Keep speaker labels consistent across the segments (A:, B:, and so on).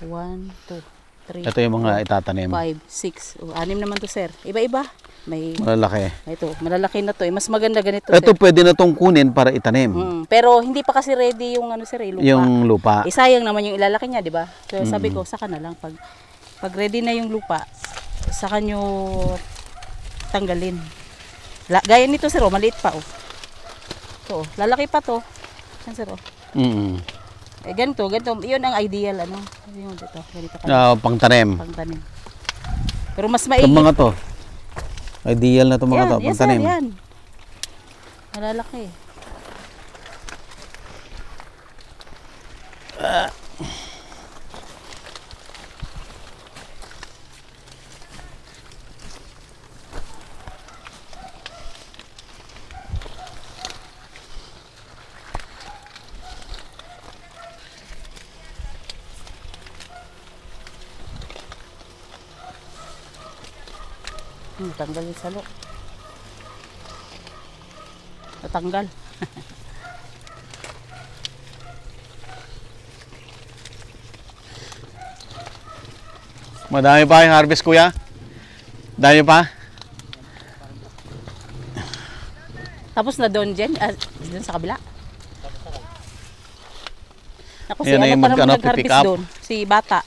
A: 1, 2, 3.
B: Ito yung mga itatanim.
A: 5, 6. 6 naman to, sir. Iba-iba. May
B: Malalaki.
A: ito, malalaki na to. Mas maganda ganito,
B: Ito
A: sir.
B: pwede na tong kunin para itanim.
A: Pero hindi pa kasi ready yung ano, sir, lupa.
B: Yung lupa.
A: Sayang naman yung ilalaki niya, di ba? So sabi ko, saka na lang pag ready na yung lupa, saka nyo tanggalin. Gaya nito, sir, maliit pa, oh. So, lalaki pa to. Yan, sir, oh. Ganito, yun ang ideal, ano. Yung dito, ganito ka.
B: Pangtanim.
A: Pangtanim. Pero mas maigi.
B: Itong mga to. Ideal na itong mga to.
A: Yes,
B: Pangtanim.
A: sir, yan. Malalaki. Tanggal yung salo. Natanggal.
B: Madami pa yung harvest, kuya? Dami pa?
A: Tapos na doon, Jen? Doon sa kabila? Ako, si
B: Ayan na
A: ano
B: yung
A: pa naman
B: pick
A: nag-harvest
B: up.
A: doon? Si Bata.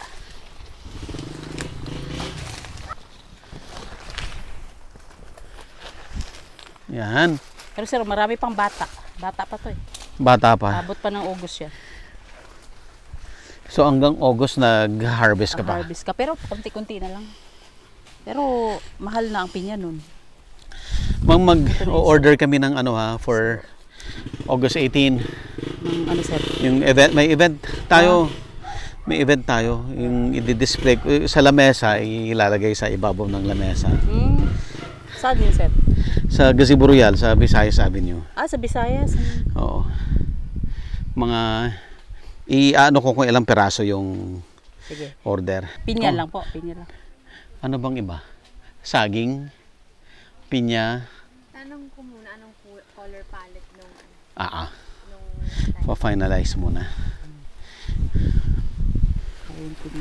B: Yan.
A: Pero sir, marami pang bata. Bata pa to eh.
B: Bata pa.
A: Abot pa ng August yan.
B: So hanggang August nag-harvest ka pa?
A: Harvest ka. Pero konti-konti na lang. Pero mahal na ang pinya nun.
B: Mag-order kami ng ano ha, for August 18.
A: Ano sir?
B: Yung event, may event tayo. May event tayo. Yung i-display sa lamesa, ilalagay sa ibabaw ng lamesa.
A: Saan yun, sir?
B: Sa Gazebo Royal, sa Visayas Avenue.
A: Sa Visayas?
B: Oo. Mga, i-ano ko kung ilang peraso yung
A: sige,
B: order.
A: Pinya lang po, pinya lang.
B: Ano bang iba? Saging, pinya.
C: Tanong ko muna, anong color palette nung
B: Pa-finalize muna.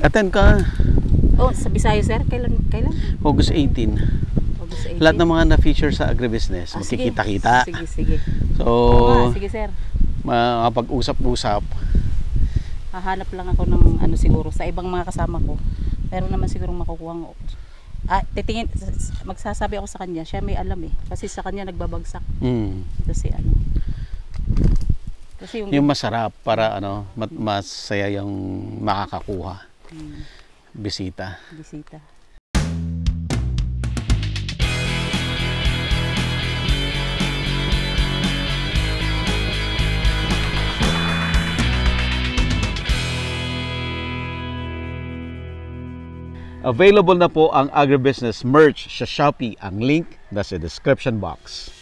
B: Attend ka.
A: Sa Visayas, sir? Kailan?
B: August 18. Lahat ng mga na-feature sa agribusiness, makikita-kita.
A: Sige.
B: So,
A: sige, sir.
B: makapag-usap-usap.
A: Hahanap lang ako ng ano siguro sa ibang mga kasama ko. Meron naman siguro makukuha ng titingin, magsasabi ako sa kanya, siya may alam eh. Kasi sa kanya nagbabagsak. Kasi ano. Kasi
B: yung masarap para ano, masaya yung makakakuha. Bisita. Available na po ang agribusiness merch sa Shopee. Ang link nasa description box.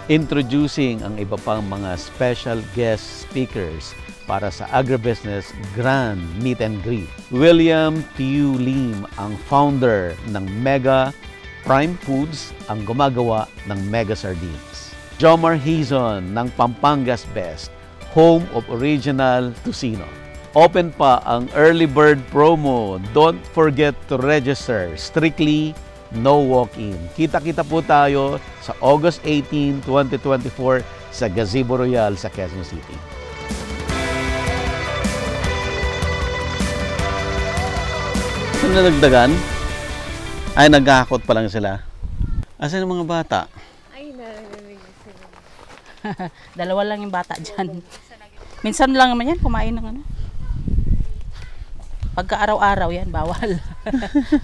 B: Introducing ang iba pang mga special guest speakers para sa agribusiness grand meet and greet. William Tiu Lim, ang founder ng Mega Prime Foods, ang gumagawa ng Mega Sardines. Jomar Hizon ng Pampangas Best, home of original Tocino. Open pa ang early bird promo. Don't forget to register. Strictly no walk-in. Kita-kita po tayo sa August 18, 2024 sa Gazebo Royal sa Quezon City. Saan na nagdagan? Ay, naghahakot pa lang sila. Asan ang mga bata?
C: Ay, narinig sila.
A: Dalawa lang yung bata dyan. Minsan lang naman yan, kumain ng ano. Pagka araw-araw yan, bawal.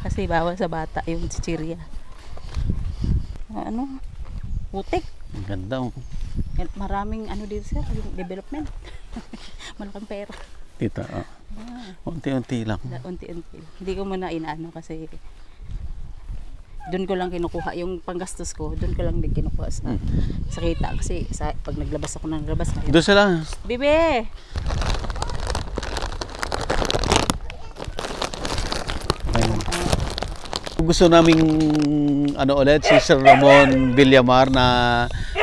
A: Kasi bawal sa bata yung chichirya. Ano? Putik.
B: Ang ganda.
A: Maraming ano dito, sir, yung development. Malaking pera.
B: Dito, unti-unti lang.
A: Unti-unti. Hindi ko muna inaano kasi doon ko lang kinukuha yung panggastos ko, doon ko lang din kinukuha sa kita kasi pag naglabas ako ng labas na
B: doon sila.
A: Bibe.
B: gusto naming ulit si Sir Ramon Villamar na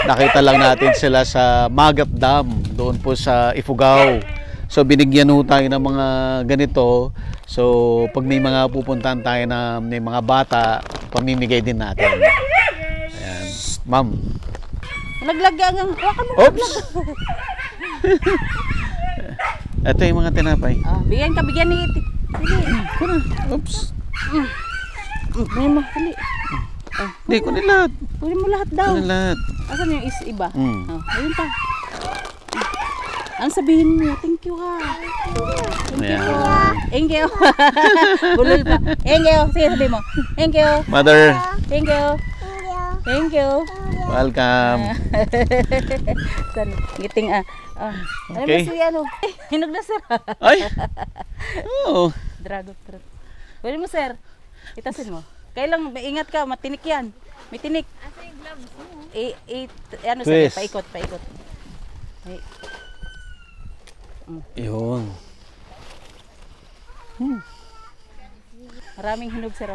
B: nakita lang natin sila sa Magat Dam doon po sa Ifugao. So binigyan ho tayo ng mga ganito. So pag may mga pupuntahan tayo na may mga bata, pamimigay din natin. Ayan. Ma'am.
A: Naglagang ang hawakan mo.
B: Oops. Ito yung mga tinapay.
A: Bigyan ni
B: Oops.
A: May mo, dali.
B: Hindi ko lahat.
A: Kunin mo lahat daw.
B: Kunin lahat.
A: Asan yung iba?
B: Mm.
A: Ayun pa. Ang sabihin mo, thank you ha.
B: Ayan.
A: Thank you. Bulol pa. Thank you. Sige, sabi mo. Thank you.
B: Mother,
A: Thank you. Thank you.
B: welcome.
A: Ngiting Ano
B: Okay.
A: mo si ano? Hinog na sir.
B: Ay. Oh.
A: Dragon fruit. Pwede mo sir. Itasin mo. Kailang ingat ka, matinik yan. May tinik.
C: Asa yung gloves mo?
A: Ano sir,
B: Twist.
A: paikot. Ay,
B: Yun.
A: maraming hinog sir.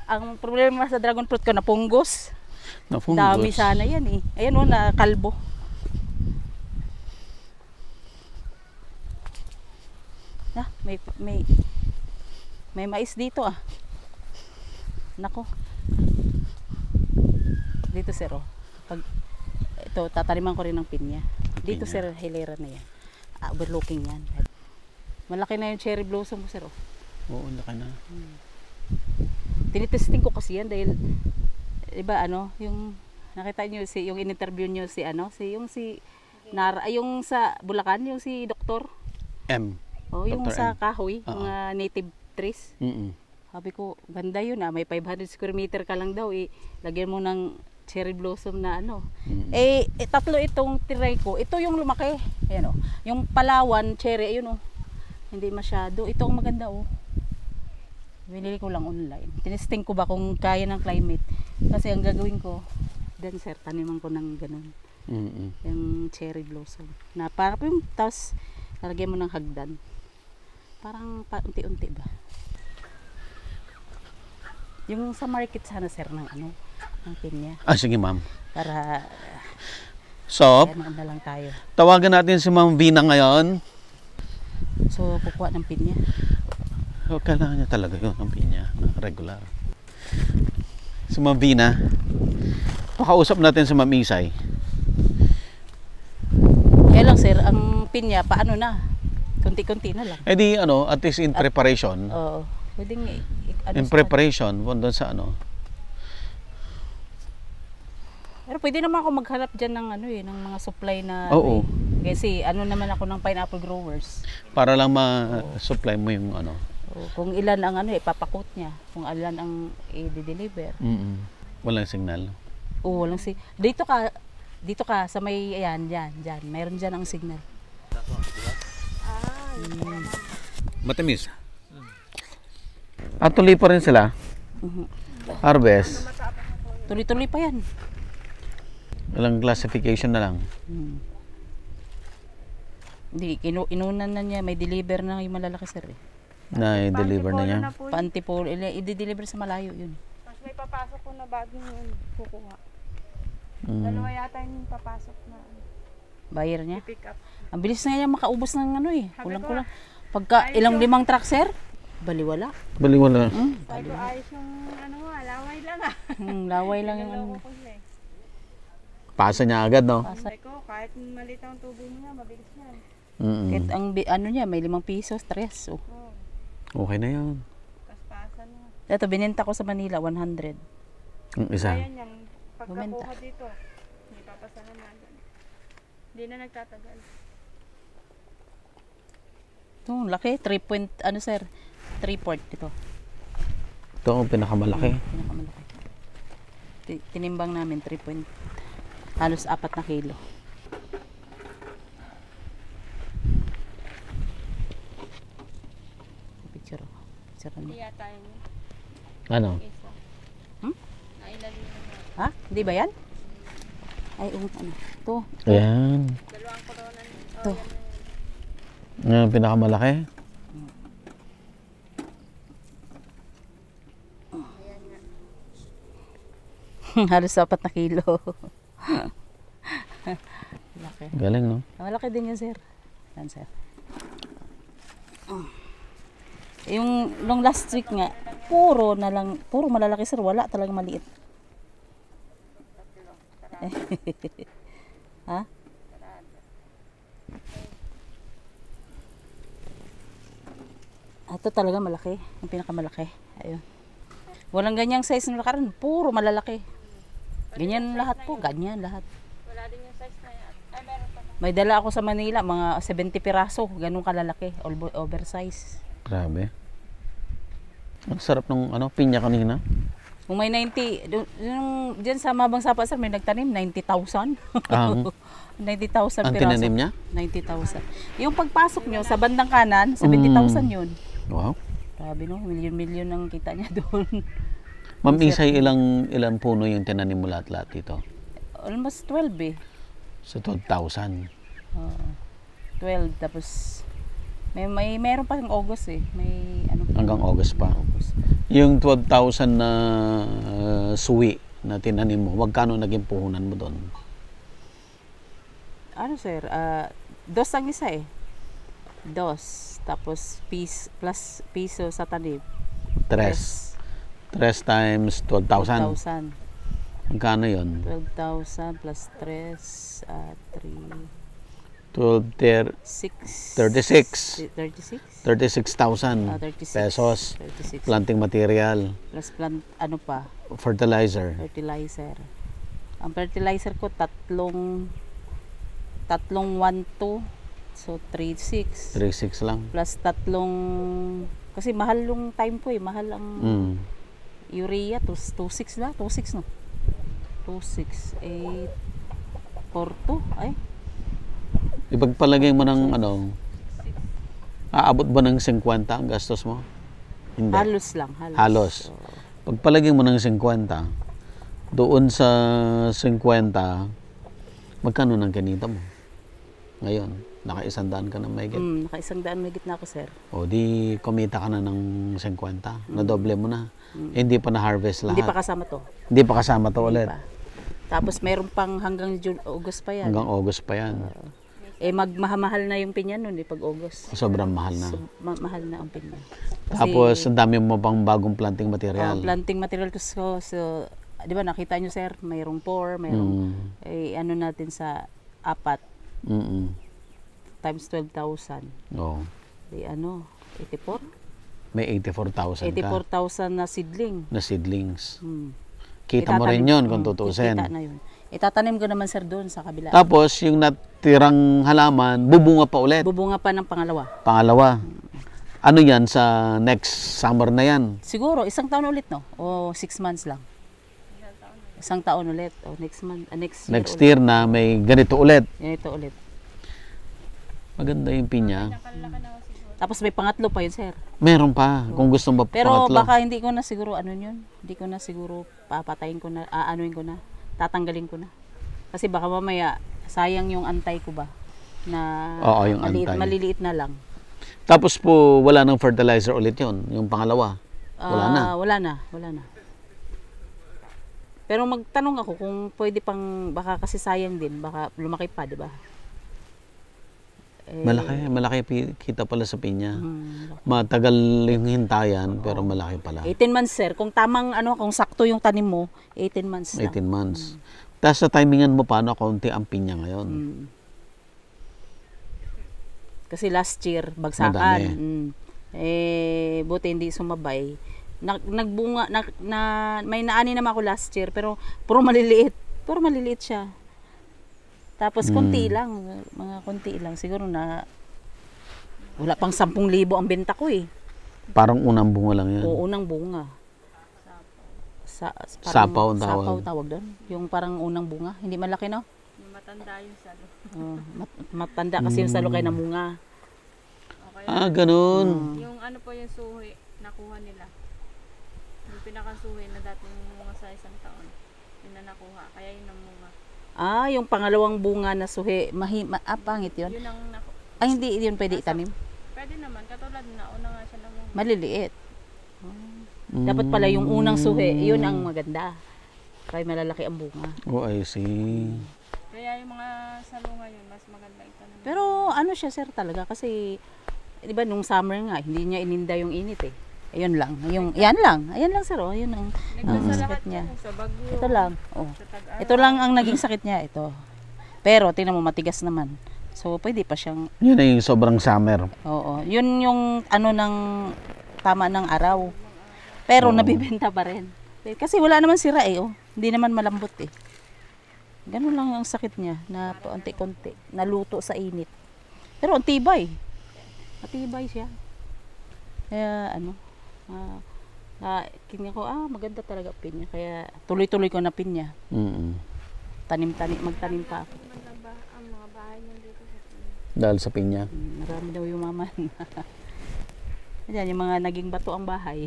A: Ang problema sa dragon fruit ko, napunggos. Dami sana yan eh. Ayan o, na kalbo. May mais dito ah. Nako. Dito sir oh. Pag ito tataniman ko rin ng pinya. Dito
B: Pinya.
A: sir, hilera na yan. Overlooking yan. Malaki na yung cherry blossom ko sir oh.
B: Oo, laki na.
A: Tinitesting ko kasi yan dahil iba ano, yung nakita niyo yung in-interview niyo si yung sa Bulacan, yung si doktor. Oh, yung
B: Dr.
A: sa
B: M.
A: kahoy,
B: Oo.
A: mga native trees. Sabi ko, ganda yun ah, may 500 square meter ka lang daw lagyan mo ng cherry blossom na ano. Tatlo itong tiray ko. Ito yung lumaki. Ayan oh. Yung Palawan cherry, ayun oh. Hindi masyado. Ito ang maganda oh. Binili ko lang online. Tinesting ko ba kung kaya ng climate. Kasi ang gagawin ko, then sir, taniman ko ng ganun. Yung cherry blossom. Na para yung, tapos, lalagyan mo ng hagdan. Parang unti-unti ba? Yung sa market sana sir ng ano, ng pinya.
B: Sige ma'am.
A: Para,
B: So,
A: ano na lang tayo.
B: tawagan natin si Ma'am Vina ngayon.
A: So, kukuha ng pinya.
B: So, kailangan niya talaga yun, ang pinya, regular. Si Ma'am Vina, pakausap natin si Ma'am Isay.
A: Kaya lang sir, ang pinya, paano na? Kunti-kunti na lang.
B: Di at least in preparation.
A: Oo. Pwedeng
B: In preparation, doon sa ano.
A: Pero pwede naman ako maghanap dyan ng ng mga supply na
B: Oo.
A: Kasi naman ako ng pineapple growers.
B: Para lang ma-supply mo yung ano.
A: Kung ilan ang ipapakot niya, kung ilan ang i-deliver.
B: Walang signal.
A: Walang dito ka sa may ayan diyan. Mayroon diyan ang signal.
B: Matamis. At tuloy pa rin sila. Harvest.
A: Tuloy-tuloy pa yan.
B: Walang classification na lang.
A: Hindi, inunan na niya, may deliver na yung malalaki sir
B: Na i-deliver na niya.
A: Pa-antipolo, i-deliver sa malayo yun.
C: Tapos may papasok ko na bagong yun, kukuha.
B: Mm.
C: Dalawa yata yung papasok na
A: Buyer niya.
C: pick up.
A: Ang bilis na niya makaubos ng kulang-kulang. Pagka ilang limang truck sir, baliwala.
B: Baliwala.
C: Sabi ko ayos yung laway lang ah.
A: Laway lang yung
C: Naloko ko siya eh.
B: Pasa niya agad, no?
C: Sabi ko kahit maliit ang tubo niya, mabilis yan.
A: Kahit ang niya, may 5 pisos, 3. Oh.
B: Okay na yan.
C: Paspasan na.
A: Ito, binenta ko sa Manila, 100.
B: Ang isa.
C: Ayan yan,
A: Bumenta.
C: pagkakuha dito, may papasa na natin. Hindi na nagtatagal.
A: Ito, laki. 3 sir? 3/4 ito.
B: Ito ang pinakamalaki.
A: Pinakamalaki. Tinimbang namin 3 point. Halos 4 na kilo. Picture ako. Picture
C: Hindi
A: mo.
C: yata yun.
B: Ano?
C: Isa. Nailalim na.
A: Ha? Hindi ba yan? Ay, ano. Ito.
B: Ayan.
C: Dalawang corona.
A: Ito.
B: Yan ang pinakamalaki.
A: Halos 4 na kilo. Laki.
B: Galing, no?
A: Malaki din yun, sir. Yan, sir. Yung nung last week nga, puro malalaki, sir. Wala talagang maliit. Ha? Ito talaga malaki. Yung pinakamalaki. Ayun. Walang ganyang size ng lakaran. Puro malalaki. Ganyan lahat po. Ganyan lahat.
C: Wala din yung size na yan. Ay, meron pa na.
A: May dala ako sa Manila. Mga 70 piraso. Ganun kalalaki. Oversize.
B: Grabe. Ang sarap ng pinya kanina.
A: Kung may 90, yung dyan sa Mabang Sapa, sir, may nagtanim, 90,000.
B: Ang
A: 90,000
B: ang
A: piraso.
B: tinanim niya?
A: 90,000. Yung pagpasok nyo sa bandang kanan, 70,000 yun.
B: Wow.
A: Grabe no, milyon-milyon ang kita niya doon.
B: Ma'am Isay, ilang puno yung tinanim mo lahat-lahat dito?
A: Almost 12 eh.
B: Sa 12,000.
A: 12, tapos meron pa ng August eh. May ano pa.
B: Hanggang August pa.
A: August.
B: Yung 12,000 na suwi na tinanim mo, magkano naging puhunan mo doon?
A: Ano sir, dos ang isa eh. Dos. Tapos plus piso sa tanim.
B: 3 times 12,000.
A: 12,000.
B: Magkano yun?
A: 12,000 plus 3, 3,
B: 12,
A: 6.
B: 36.
A: 36?
B: 36,000
A: 36.
B: pesos.
A: 36.
B: Planting material,
A: Plus ano pa?
B: fertilizer.
A: Fertilizer. Ang fertilizer ko, tatlong 1,2. So, 3,6.
B: 3,600 lang.
A: Plus kasi mahal yung time ko eh. Mahal ang urea. 2,600 na. 2,600 no? 2,600. 8, 4,2. Ay.
B: Ipagpalagay mo ng aabot ba ng 50 ang gastos mo? Hindi.
A: Halos lang.
B: Halos.
A: So,
B: Pagpalagay mo ng 50, doon sa 50, magkano nang kinita mo? Ngayon, naka-100 ka na mahigit.
A: naka-100 may gitna ako, sir.
B: O di kumita ka na ng 50, nadoble mo na. Hindi pa na-harvest lahat.
A: Hindi pa kasama to.
B: Hindi pa kasama to
A: Hindi
B: ulit.
A: pa. Tapos meron pang hanggang August pa yan.
B: Hanggang August pa yan.
A: Magmahal na yung pinya nun pag August.
B: Sobrang mahal na.
A: So, mahal na ang pinya.
B: Tapos, ang dami mo pang bagong planting material.
A: Planting material ko. So, di ba nakita nyo sir, mayroong 4, mayroong, ano natin sa 4 times 12,000.
B: Oo.
A: Di 84?
B: May 84,000 ka
A: 84,000 na seedling.
B: na seedlings.
A: Hmm.
B: Kita mo rin yun kung tutuusin.
A: Kita na yun. Itatanim ko naman sir doon sa kabila.
B: Tapos, yung natirang halaman, bubunga pa ulit.
A: Bubunga pa ng pangalawa.
B: Pangalawa. Ano yan sa next summer na yan?
A: Siguro, isang taon ulit, no? O 6 months lang. Isang taon ulit. O next year
B: Next
A: ulit.
B: year na may ganito ulit.
A: Ganito ulit.
B: Maganda yung pinya.
C: Nakalaki na ako siguro.
A: Tapos may pangatlo pa yun, sir.
B: Meron pa. Kung gusto mo
A: Pero
B: pangatlo.
A: baka hindi ko na siguro yun. Hindi ko na siguro papatayin ko na, aanuin ko na. Tatanggalin ko na. Kasi baka mamaya, sayang yung antay ko ba? Na
B: Oo, yung antay.
A: maliliit na lang.
B: Tapos po, wala nang fertilizer ulit yon, yung pangalawa. Wala na.
A: Wala na. Pero magtanong ako kung pwede pang, baka kasi sayang din, baka lumaki pa, di ba?
B: Malaki kita pala sa pinya. Matagal yung hintayan, pero malaki pala.
A: 18 months, sir. Kung tamang, kung sakto yung tanim mo, 18 months lang.
B: 18 months. Tapos sa timingan mo, paano kaunti ang pinya ngayon?
A: Kasi last year, bagsakan. Buti hindi sumabay. Nagbunga, may naani naman ako last year, pero puro maliliit. Puro maliliit siya. Tapos konti lang, mga konti lang. Siguro na wala pang 10,000 ang benta ko eh.
B: Parang unang bunga lang yan.
A: O unang bunga.
B: Sapaw ang tawag.
A: Sapaw tawag doon. Yung parang unang bunga. Hindi malaki, no?
C: Yung matanda yung salo.
A: Matanda kasi yung salo kay namunga.
B: Ah, ganun.
C: Yung ano po yung suhi, nakuha nila. Yung pinakasuhi na dating mga sa isang taon. Yun na nakuha. Kaya yun ang mga.
A: Yung pangalawang bunga na suhi. Pangit yun.
C: Yun ang
A: Ay, hindi yun pwede itanim.
C: pwede naman. Katulad na una nga siya namuha.
A: Maliliit. Dapat pala yung unang suhi, yun ang maganda. Kaya malalaki ang bunga.
B: Oh, I see.
C: Kaya yung mga salo ngayon, mas maganda itanim.
A: Pero ano siya sir talaga kasi, di ba nung summer nga, hindi niya ininda yung init eh. Ayun lang. Ayan lang sir. Oh. Ayun ang
C: Nagkasa
A: sakit
C: lahat
A: niya.
C: yan, sa bagyo.
A: Ito lang. Oh.
C: Sa tag-araw.
A: Ito lang ang naging sakit niya. Ito. Pero tingnan mo matigas naman. So pwede pa siyang,
B: Yun na yung sobrang summer.
A: oo. Yun yung ano ng tama ng araw. Pero
B: Oo.
A: nabibenta pa rin. Kasi wala naman sira eh. Oh. Hindi naman malambot eh. Ganun lang ang sakit niya na paunti-kunti. Naluto sa init. Pero ang tibay. Matibay siya. Kaya ano, kanya ko, maganda talaga pinya. Kaya tuloy-tuloy ko na pinya. Magtanim pa ako.
C: Ang mga bahay niyan dito sa
B: Dahil sa pinya.
A: Marami daw yumaman. Ayan, yung mga naging bato ang bahay.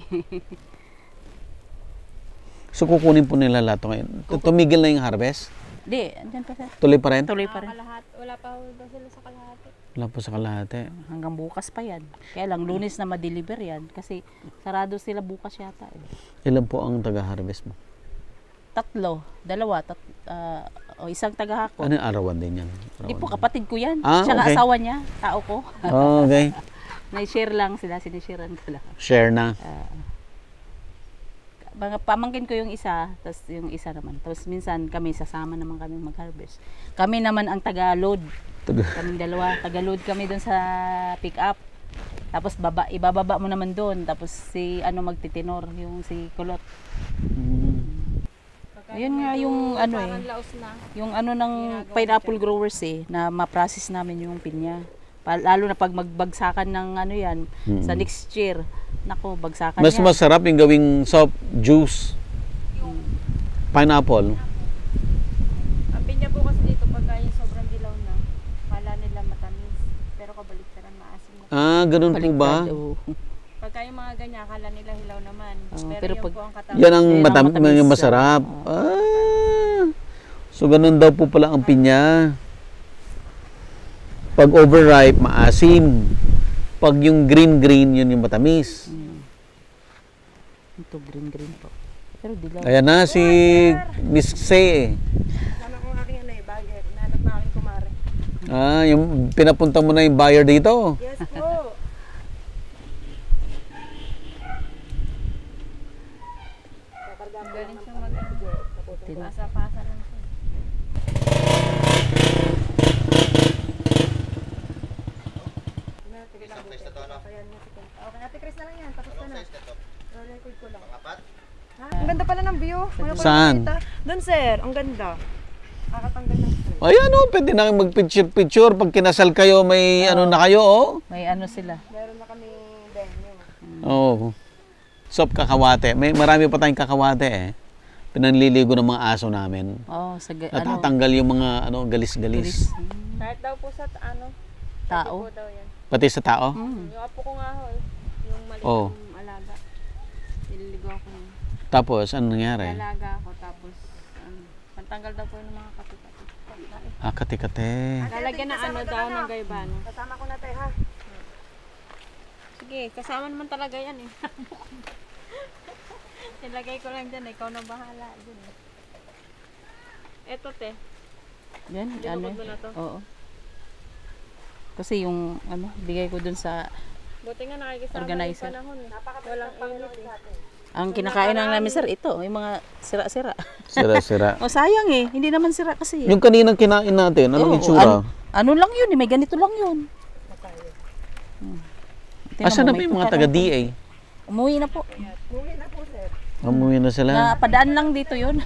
B: So kukunin po nila lahat ngayon. Tumigil na yung harvest?
A: Di, andyan pa sir.
B: Tuloy pa rin?
A: Tuloy pa rin.
C: Wala pa ba sila sa kalahati?
B: Wala po sa kalahati.
A: Hanggang bukas pa yan. Kaya lang, Lunes na ma-deliver yan. Kasi sarado sila bukas yata.
B: Ilan po ang taga-harvest mo?
A: 3, 2, o isang tagahakot.
B: Ano yung arawan din yan?
A: Di po, kapatid ko yan.
B: Ah,
A: Tsaka
B: okay.
A: asawa niya, tao ko.
B: Oh, okay.
A: Na-share lang sila, sinisharean ko lang.
B: Share na.
A: Mga pamangkin ko yung isa, tapos yung isa naman. Tapos minsan kami, sasama naman kami mag-harvest. Kami naman ang taga-load. Kaming dalawa, taga-load kami doon sa pick-up. Tapos ibababa mo naman doon. Tapos si magtitinor, yung si Kulot. Ayun nga yung ano
C: Parang laos na.
A: yung ano ng pineapple growers na ma-process namin yung pinya. Lalo na pag magbagsakan ng ano yan, sa next year. Nako, bagsakan
B: Mas
A: yan.
B: masarap yung gawing soft juice. Pineapple.
C: Ang pinya po kasi dito, pagka yung sobrang dilaw na, kala nila matamis. Pero kabaliktaran, maasim na.
B: Ah, ganun po ba?
A: Baliktad, oo.
C: Pagka yung mga ganyan, kala nila hilaw naman.
A: Oo,
C: pero
A: pero
C: yun
A: pag-
C: po ang katamis.
B: Yan ang
A: Yan ang matamis.
B: yung masarap. Ah. So ganun daw po pala ang pinya. Pag overripe, maasim. Pag yung green, yun yung matamis.
A: Ito green po. Pero dilaw.
B: Ayan na si Miss C.
C: Sana kung aking buyer, nanap na aking kumare.
B: Ah, yung pinapunta mo na yung buyer dito.
C: Yes po. Galing siya pasa-pasa lang siya.
D: Okay, Ate Chris na lang yan. Tapos na. Record ko lang. Ang ganda pala ng view. Wala ko
B: Saan?
D: nakita. Doon sir, ang ganda. Nakatanggal ng stress.
B: Ayan o, pwede na kayong mag-picture-picture. Pag kinasal kayo, may ano na kayo, oh.
A: May ano sila.
D: Meron na kami venue.
B: Oh. Sop kakawate. May marami pa tayong kakawate eh. Pinanliligo ng mga aso namin.
A: Oh, sa
B: Natatanggal yung mga galis-galis.
C: Kahit daw po sa
A: Tao.
C: po daw yan.
B: Pati sa tao.
C: Yung apo ko nga ho, yung maliit
B: Oh.
C: alaga. Nililigaw ko yun.
B: Tapos, ano nangyari?
C: Alaga ako, tapos pantanggal daw po yung mga kapi-kapi.
B: Ah, kate-kate.
C: Lalagyan na ano daw ng gaybano.
D: Kasama ko na tayo ha.
C: Sige, kasama naman talaga yan eh. Nilagay ko lang dyan, ikaw na bahala dyan eh. Eto te,
A: Yan,
C: dinukod mo na to.
A: Oo. Kasi yung bigay ko dun sa
C: Buti nga nakikisama
A: Organizer.
C: yung panahon eh. Walang init eh.
A: ang kinakain ng namin sir ito, yung mga sira-sira.
B: Sira-sira.
A: O sayang eh, hindi naman sira kasi.
B: Yung kaninang kinain natin, anong
A: Oo,
B: itsura?
A: ano lang yun, may ganito lang yun.
B: Asa na ba yung mga taga-DA?
A: Umuwi na po.
D: Muli na po sir.
B: Umuwi na sila.
A: Napadaan lang dito yun.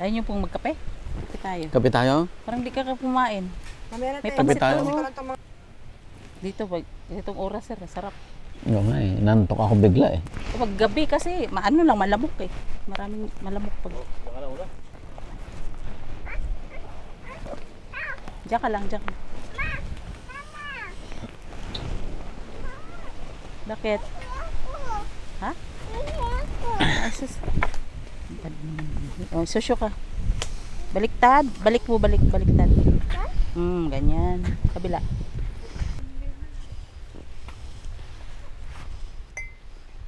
A: Ayun yung pong magkape. Kape tayo.
B: Kape tayo?
A: Parang di ka kumain.
D: Mamaya na
A: May
D: tayo.
B: tabi tayo.
A: Dito, itong oras sir, sarap.
B: Oo nga eh, nantok ako bigla eh.
A: Pag gabi kasi, maano lang, malamok eh. Maraming malamok pag. Diyan ka lang, diyan ka. Bakit? Ha? Ay, sus. Oh, susyo ka. Baliktad. Balik mo, baliktad. Ganyan. Kabila.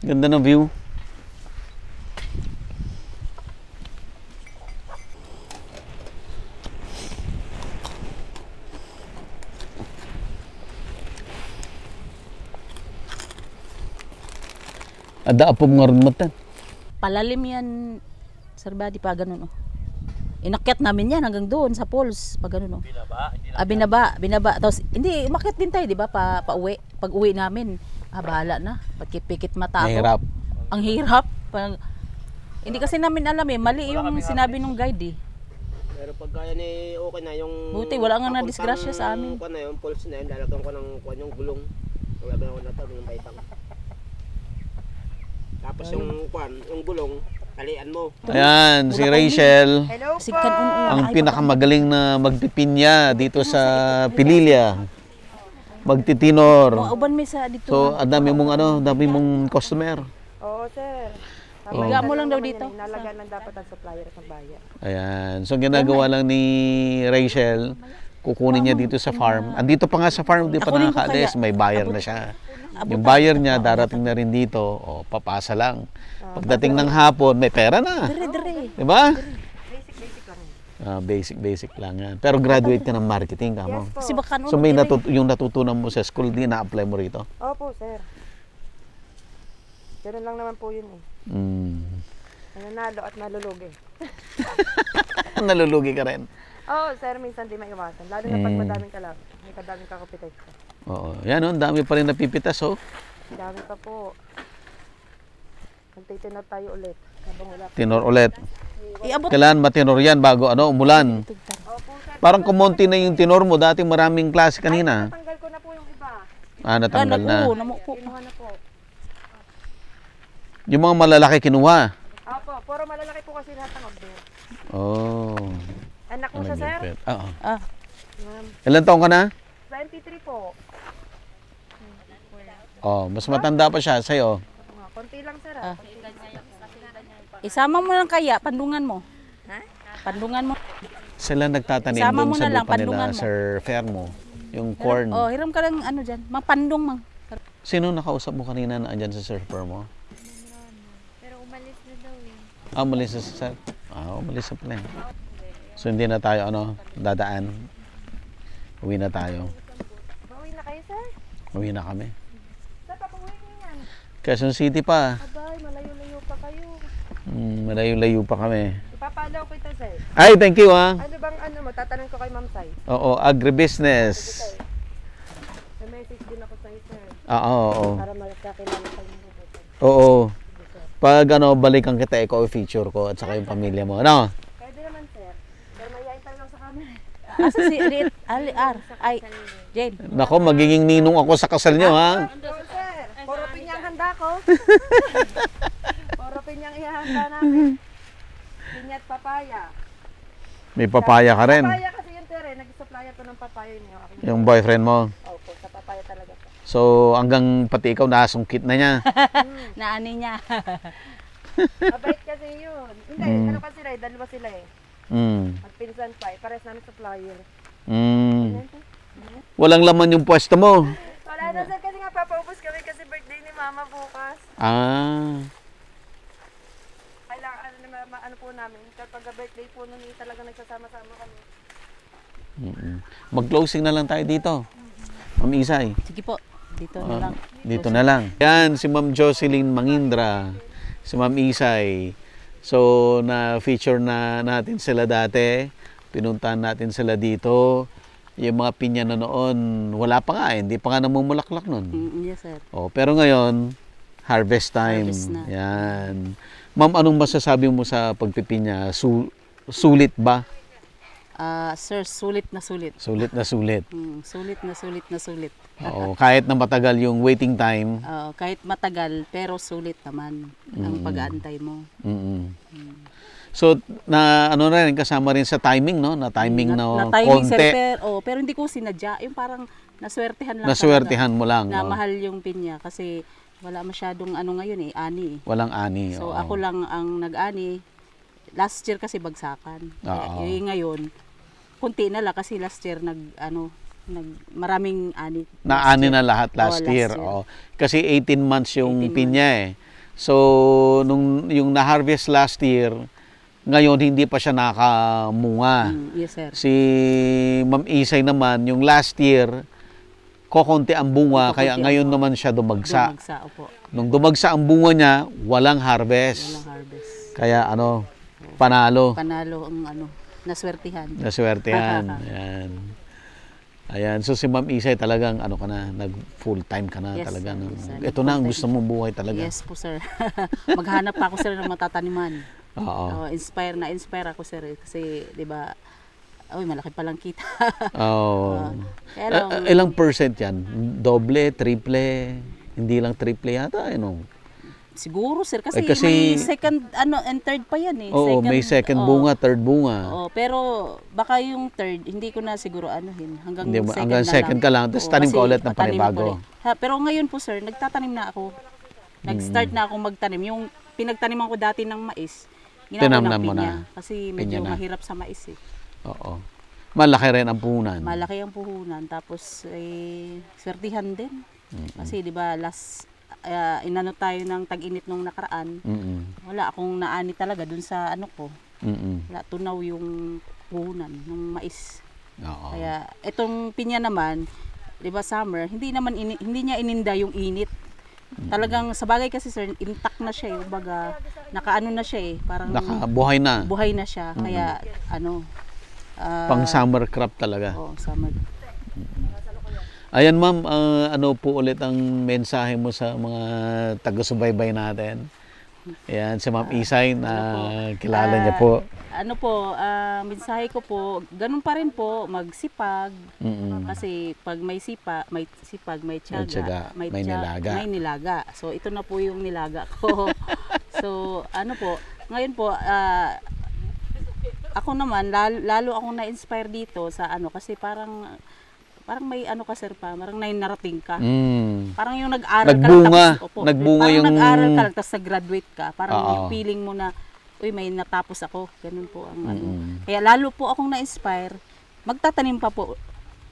B: Ganda ng view. Ada apong ngarmatan.
A: Palalim yan, Sir Buddy, pa ganun oh. Inakyat namin yan hanggang doon sa falls, pag ganun oh. Binaba. Tapos, hindi, umakyat din tayo, di ba, pa uwi. Pag uwi namin, bahala na. Pagkipikit mata ako.
B: Mahirap.
A: Ang hirap. Hindi kasi namin alam eh, mali yung sinabi nung guide eh.
E: Pero pagkaya ni okay na yung...
A: Buti, wala nga na-disgrasya sa amin.
E: Kung na yung pulse na yun, lalagyan ko ng yung gulong. Lalagyan ko na ito, yung baitang. Tapos yung gulong, talian mo.
B: Ayan, si Rachel.
D: Hello po.
A: Sigkan
B: Ang pinakamagaling na magpipinya dito sa Pililya. Magtitinor.
A: Uban may sa dito.
B: So, dami mong customer.
D: Oo, sir.
A: Higa mo lang daw dito.
D: Nalagaan lang dapat ang supplier at ang buyer.
B: Ayan. So, ginagawa lang ni Rachel, kukunin niya dito sa farm. Andito pa nga sa farm, di pa
A: Kukunin ko
B: nakakaalis.
A: kaya.
B: May buyer na siya. Yung buyer niya, darating na rin dito. O, papasa lang. Pagdating ng hapon, may pera na.
A: Dire.
B: Di ba?
D: Basic lang.
B: Basic lang yan. Pero graduate ka ng marketing, kamo.
D: Yes po.
A: Kasi baka
B: So, may yung natutunan mo sa school, di na-apply mo rito?
D: Opo, sir. Ganun lang naman po yun eh. Nanalo at nalulugi.
B: Nalulugi ka rin.
D: Oo, sir, minsan di maiwasan. Lalo na pag madaming kalab. May kadaming kakapitay ka.
B: Oo. Yan, ang dami pa rin napipitas, oh.
D: Dami pa po. Magtitinor tayo ulit. Habang wala pa.
B: Tinor ulit.
A: Iabot.
B: Kailangan matinor yan bago umulan.
D: Opo, sir.
B: Parang kumonti na yung tinor mo. Dati maraming klase kanina.
D: Natanggal ko na po yung iba.
B: Natanggal na.
A: Namupo.
D: Kinuha na po.
B: Yung mga malalaki kinuha.
D: Opo, puro malalaki po kasi lahat ng order.
B: Oh.
D: Anak mo siya, sir?
B: Oo.
D: Ma'am,
B: Ilan taong ka na?
D: 23 po.
B: Oh, mas matanda pa siya sa'yo.
D: Konti lang, sir.
A: Isama mo lang kaya, pandungan mo.
D: Ha?
A: Pandungan mo.
B: Sila nagtatanim
A: Sama
B: doon
A: mo
B: sa
A: na lang,
B: lupa nila,
A: pandungan mo.
B: Sir Fermo. Yung corn.
A: Hiram ka lang ano dyan. Mapandong mang.
B: Sino nakausap mo kanina na andyan sa Sir Fermo?
C: Pero umalis na daw eh.
B: Umalis na sa Sir. Umalis na pala. So hindi na tayo dadaan. Uwi na tayo.
D: Mauwi na kayo, sir?
B: Uwi na kami.
D: Sir, papuwi niyo yan.
B: Quezon City pa.
D: Abay, malayo-layo pa kayo.
B: Malayo-layo pa kami.
D: Ipapalaw ko ito, sir.
B: Ay, thank you ah.
D: Ano bang matatanong ko kay Ma'am Sai?
B: Oo, agribusiness.
D: May message din ako sa'yo, sir.
B: Oo.
D: Para magkakilala kayo ng bubutan.
B: Oo. Pag balikan kita, ikaw feature ko at saka yung pamilya mo. Ano?
D: Pwede naman, sir. Pero mayayain tayo lang sa camera.
A: Asa si Ali-R? Ay, Jane.
B: Nako, magiging ninong ako sa kasal nyo ha.
D: Oo, sir. Puro pinyang handa ko. Puro pinyang ihahanda namin. Pinyat papaya.
B: May papaya ka rin.
D: Papaya kasi yun, sir. Nag-supplier ko ng papaya niyo.
B: Yung boyfriend mo.
D: Opo, sa papaya talaga po.
B: So, hanggang pati ikaw nasungkit na niya.
A: Naani niya.
D: Mabait kasi yun. Hindi, ano kasi sila eh. Dalawa sila eh. Magpinsan pa eh. Pares namin supplier.
B: Walang laman yung pwesto mo.
D: Wala na, sir. Kasi nga papaubos kami kasi birthday ni mama bukas. Kailangan ano po namin. Kapag birthday po nun talaga nagsasama-sama kami.
B: Mag-closing na lang tayo dito. Ma'am Isay.
A: Sige po. Dito na lang.
B: Dito na lang. Yan, si Ma'am Jocelyn Mangindra. Si Ma'am Isay. So, na-feature na natin sila dati. Pinuntahan natin sila dito. Yung mga pinya na noon, wala pa nga eh. Hindi pa nga namumulaklak nun.
A: Yes, sir.
B: Pero ngayon, harvest time.
A: Harvest na.
B: Yan. Ma'am, anong masasabi mo sa pagpipinya? Sulit ba?
A: Sir, sulit na sulit.
B: Sulit na sulit.
A: Sulit na sulit na sulit.
B: Oo, kahit na matagal yung waiting time.
A: Kahit matagal, pero sulit naman ang pag-aantay mo.
B: So, na ano rin, kasama rin sa timing, no? Na timing na
A: timing,
B: konti.
A: sir, pero hindi ko sinadya. Yung parang naswertehan lang.
B: Naswertehan mo lang.
A: Na
B: no?
A: mahal yung pinya kasi wala masyadong ngayon ani.
B: Walang ani.
A: So,
B: oo.
A: ako lang ang nag-ani. Last year kasi bagsakan.
B: Oo.
A: Ngayon, kunti na lang kasi last year maraming ani.
B: Na-ani na lahat last year. Oo. Kasi 18 months yung pinya eh. So, yung na-harvest last year, ngayon hindi pa siya nakamunga.
A: Yes, sir.
B: Si Ma'am Isay naman, yung last year, kokonti ang bunga,
A: Kokonti
B: kaya
A: ang
B: ngayon
A: bunga.
B: naman siya dumagsa.
A: Dumagsa, opo.
B: Nung dumagsa ang bunga niya, walang harvest.
A: Walang harvest.
B: Kaya panalo.
A: Panalo ang naswertihan.
B: Naswertehan. Ayan. Ayan. So si Ma'am Isay talagang ka na, nag full time ka na
A: Yes,
B: talaga.
A: sir. Yes, sir.
B: Ito na ang gusto mong buhay talaga.
A: Yes po, sir. Maghanap pa ako, sir, ng matataniman.
B: Oo.
A: Na-inspire ako, sir. Kasi, di ba, malaki palang kita.
B: Oo.
A: Kaya lang,
B: Ilang percent yan? Doble, triple? Hindi lang triple yata,
A: siguro, sir, kasi,
B: Kasi
A: may second, and third pa yan eh.
B: Oo, may second bunga, third bunga.
A: Oo, pero baka yung third, hindi ko na siguro anuhin. Hanggang
B: Hindi mo-
A: second
B: hanggang
A: na
B: second ka lang, tapos
A: Oo,
B: tanim ka
A: kasi
B: ulit ng
A: tatanim ako
B: panibago.
A: ulit. Pero ngayon po, sir, nagtatanim na ako. Nag-start na ako magtanim. Yung pinagtaniman ko dati ng mais, ginawa ko
B: Tinamnan
A: ng
B: mo
A: pinya.
B: na.
A: Kasi medyo
B: Pinya na.
A: mahirap sa mais eh.
B: Oo. Malaki rin ang puhunan.
A: Malaki ang puhunan. Tapos, swertihan din. Kasi, di ba, inano tayo ng tag-init nung nakaraan. Wala akong naani talaga dun sa ko. Wala, tunaw yung puhunan ng mais.
B: Oo.
A: Kaya itong pinya naman, 'di ba, summer, hindi niya ininda yung init. Talagang sa bagay kasi, sir, intact na siya, kumbaga nakaano na siya parang
B: Nakabuhay na.
A: buhay na siya. Kaya
B: Pang summer crop talaga.
A: summer.
B: Ayan ma'am, ano po ulit ang mensahe mo sa mga taga-subaybay natin? Ayan, si Ma'am Isay na kilala niya po.
A: Mensahe ko po, ganun pa rin po, magsipag. Kasi pag may sipag, may tiyaga,
B: May nilaga.
A: May nilaga. So ito na po yung nilaga ko. So ngayon po, ako naman, lalo akong na-inspire dito sa kasi parang may ka, sir, parang narating ka. Parang yung nag-aral ka lang, tapos,
B: nagbunga
A: parang
B: yung...
A: nag-aral ka lang, tapos nag-graduate ka. Parang
B: Oo.
A: yung feeling mo na, may natapos ako. Ganun po ang Kaya lalo po akong na-inspire, magtatanim pa po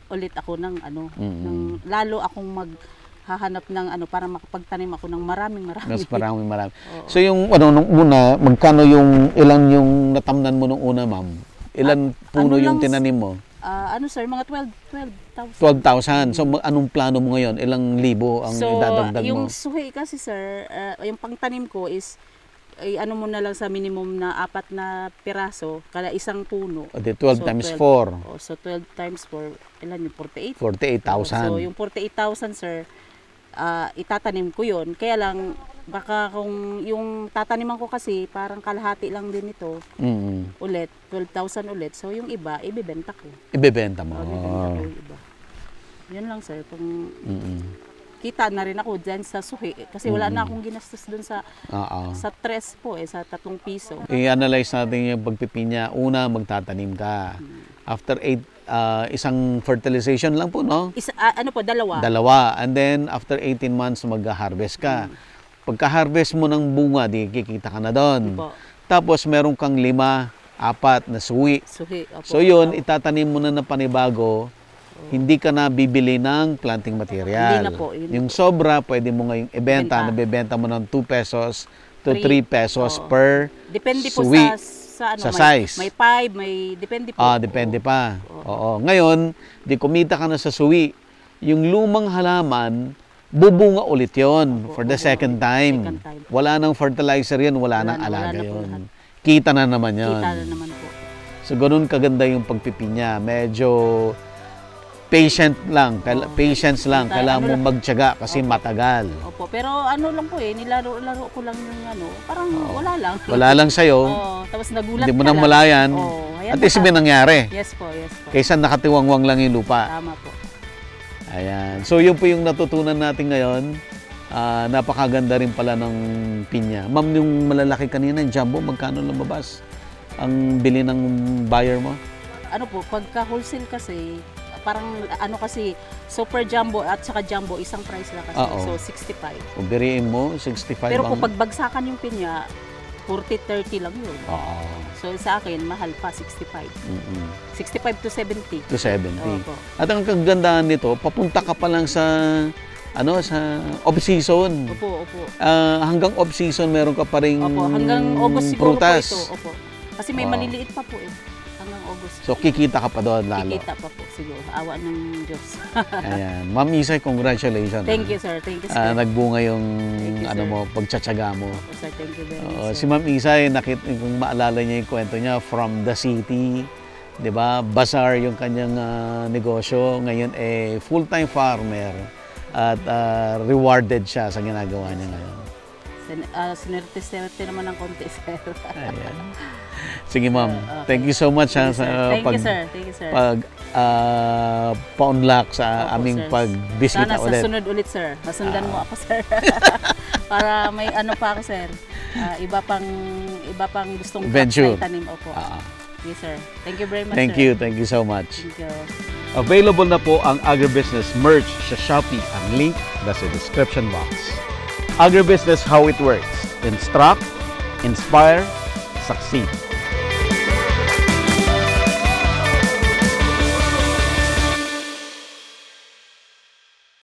A: ulit ako ng ng, lalo akong maghahanap ng para makapagtanim ako ng maraming.
B: Mas marami. So yung nung una, magkano ilan yung natamnan mo nung una, ma'am? Ilan puno yung tinanim mo?
A: Sir, mga 12,000.
B: 12,000. So anong plano mo ngayon? Ilang libo ang idadagdag mo?
A: Yung suhi kasi, sir, yung pangtanim ko is mo na lang sa minimum na 4 na piraso kada isang puno.
B: O di 12 times 4.
A: So 12 times 4, ilan yung 48?
B: 48,000.
A: So yung 48,000, sir, itatanim ko yun. Kaya lang, baka kung yung tataniman ko kasi, parang kalahati lang din ito. Ulit, 12,000 ulit. So yung iba, ibibenta ko.
B: Ibebenta mo.
A: Ibibenta ko yung iba. Yun lang, sir. Kung kita na rin ako dyan sa suhi. Kasi wala na akong ginastos dun sa tres po, sa 3 piso.
B: I-analyze natin yung pagpipinya. Una, magtatanim ka. After 8, isang fertilization lang po, no?
A: Dalawa.
B: And then, after 18 months, mag-harvest ka. Pagka-harvest mo ng bunga, di kikita ka na doon. Tapos, meron kang 5, 4 na suwi.
A: Opo.
B: So, yun, itatanim mo na ng panibago. Hindi ka na bibili ng planting material.
A: Hindi na po.
B: Yung sobra, pwede mo ngayong ibenta. Nabibenta mo ng 2 pesos to 3 pesos per
A: depende po
B: suwi.
A: sa
B: size.
A: May 5, depende po.
B: Depende pa. Oo. Ngayon, di kumita ka na sa suwi. Yung lumang halaman, bubunga ulit yon for the second time. Wala nang fertilizer yun, wala nang alaga yun. Kita na naman yun.
A: Kita na naman po.
B: So, ganun kaganda yung pagpipinya. Medyo patience lang. Kailangan mo magtiyaga kasi matagal.
A: Opo, pero lang po nilaro ko lang yung parang wala lang.
B: Wala lang sa'yo.
A: Tapos nagulat
B: Hindi mo
A: ka
B: nang
A: lang.
B: malayan. At least may nangyari.
A: Yes po.
B: Kaysa nakatiwangwang lang yung lupa.
A: Tama po.
B: Ayan. So, yun po yung natutunan natin ngayon. Napakaganda rin pala ng pinya. Ma'am, yung malalaki kanina, yung jumbo, magkano lumabas ang bili ng buyer mo?
A: Pagka wholesale kasi, parang kasi super jumbo at saka jumbo isang price lang kasi. So 65.
B: Kung biriin mo, 65
A: pero kung pagbagsakan yung pinya, 40-30 lang yun. So sa akin, mahal pa, 65. 65 to 70.
B: To 70.
A: Opo.
B: At ang kagandahan nito, papunta ka pa lang sa sa off-season.
A: Opo.
B: Hanggang off-season, meron ka pa rin
A: hanggang August siguro
B: prutas.
A: po ito. Opo. Kasi may maliliit pa po hanggang August.
B: So kikita ka pa doon lalo.
A: Kikita pa po siguro. Awa ng Diyos.
B: Ayan. Ma'am Isay, congratulations.
A: Thank you, sir. Thank you, sir.
B: Nagbunga yung
A: Thank you,
B: ano
A: sir.
B: mo, pagtsatsaga mo.
A: Opo, sir. Thank you very
B: Oo,
A: much,
B: si
A: sir.
B: Ma'am Isay, kung maalala niya yung kwento niya, from the city, 'di ba? Bazaar yung kanyang negosyo. Ngayon full-time farmer at rewarded siya sa ginagawa niya ngayon.
A: Sinerte naman ng konti, sir.
B: Ayan. Sige ma'am,
A: Okay.
B: thank you so much
A: Thank you,
B: sa
A: sir. Thank you, sir. Thank you, sir.
B: pa-unlock sa
A: Opo,
B: aming
A: sir.
B: pagbisita
A: Sana
B: ulit.
A: sa sunod ulit, sir. Masundan mo ako, sir. Para may ano pa ako, sir. Iba pang gustong
B: Venture.
A: tanim. Opo.
B: Ah,
A: Yes, sir. Thank you very much,
B: thank
A: sir.
B: you so much.
A: Thank you.
B: Available na po ang agribusiness merch sa Shopee. Ang link nasa description box. Agribusiness, how it works. Instruct, inspire, succeed.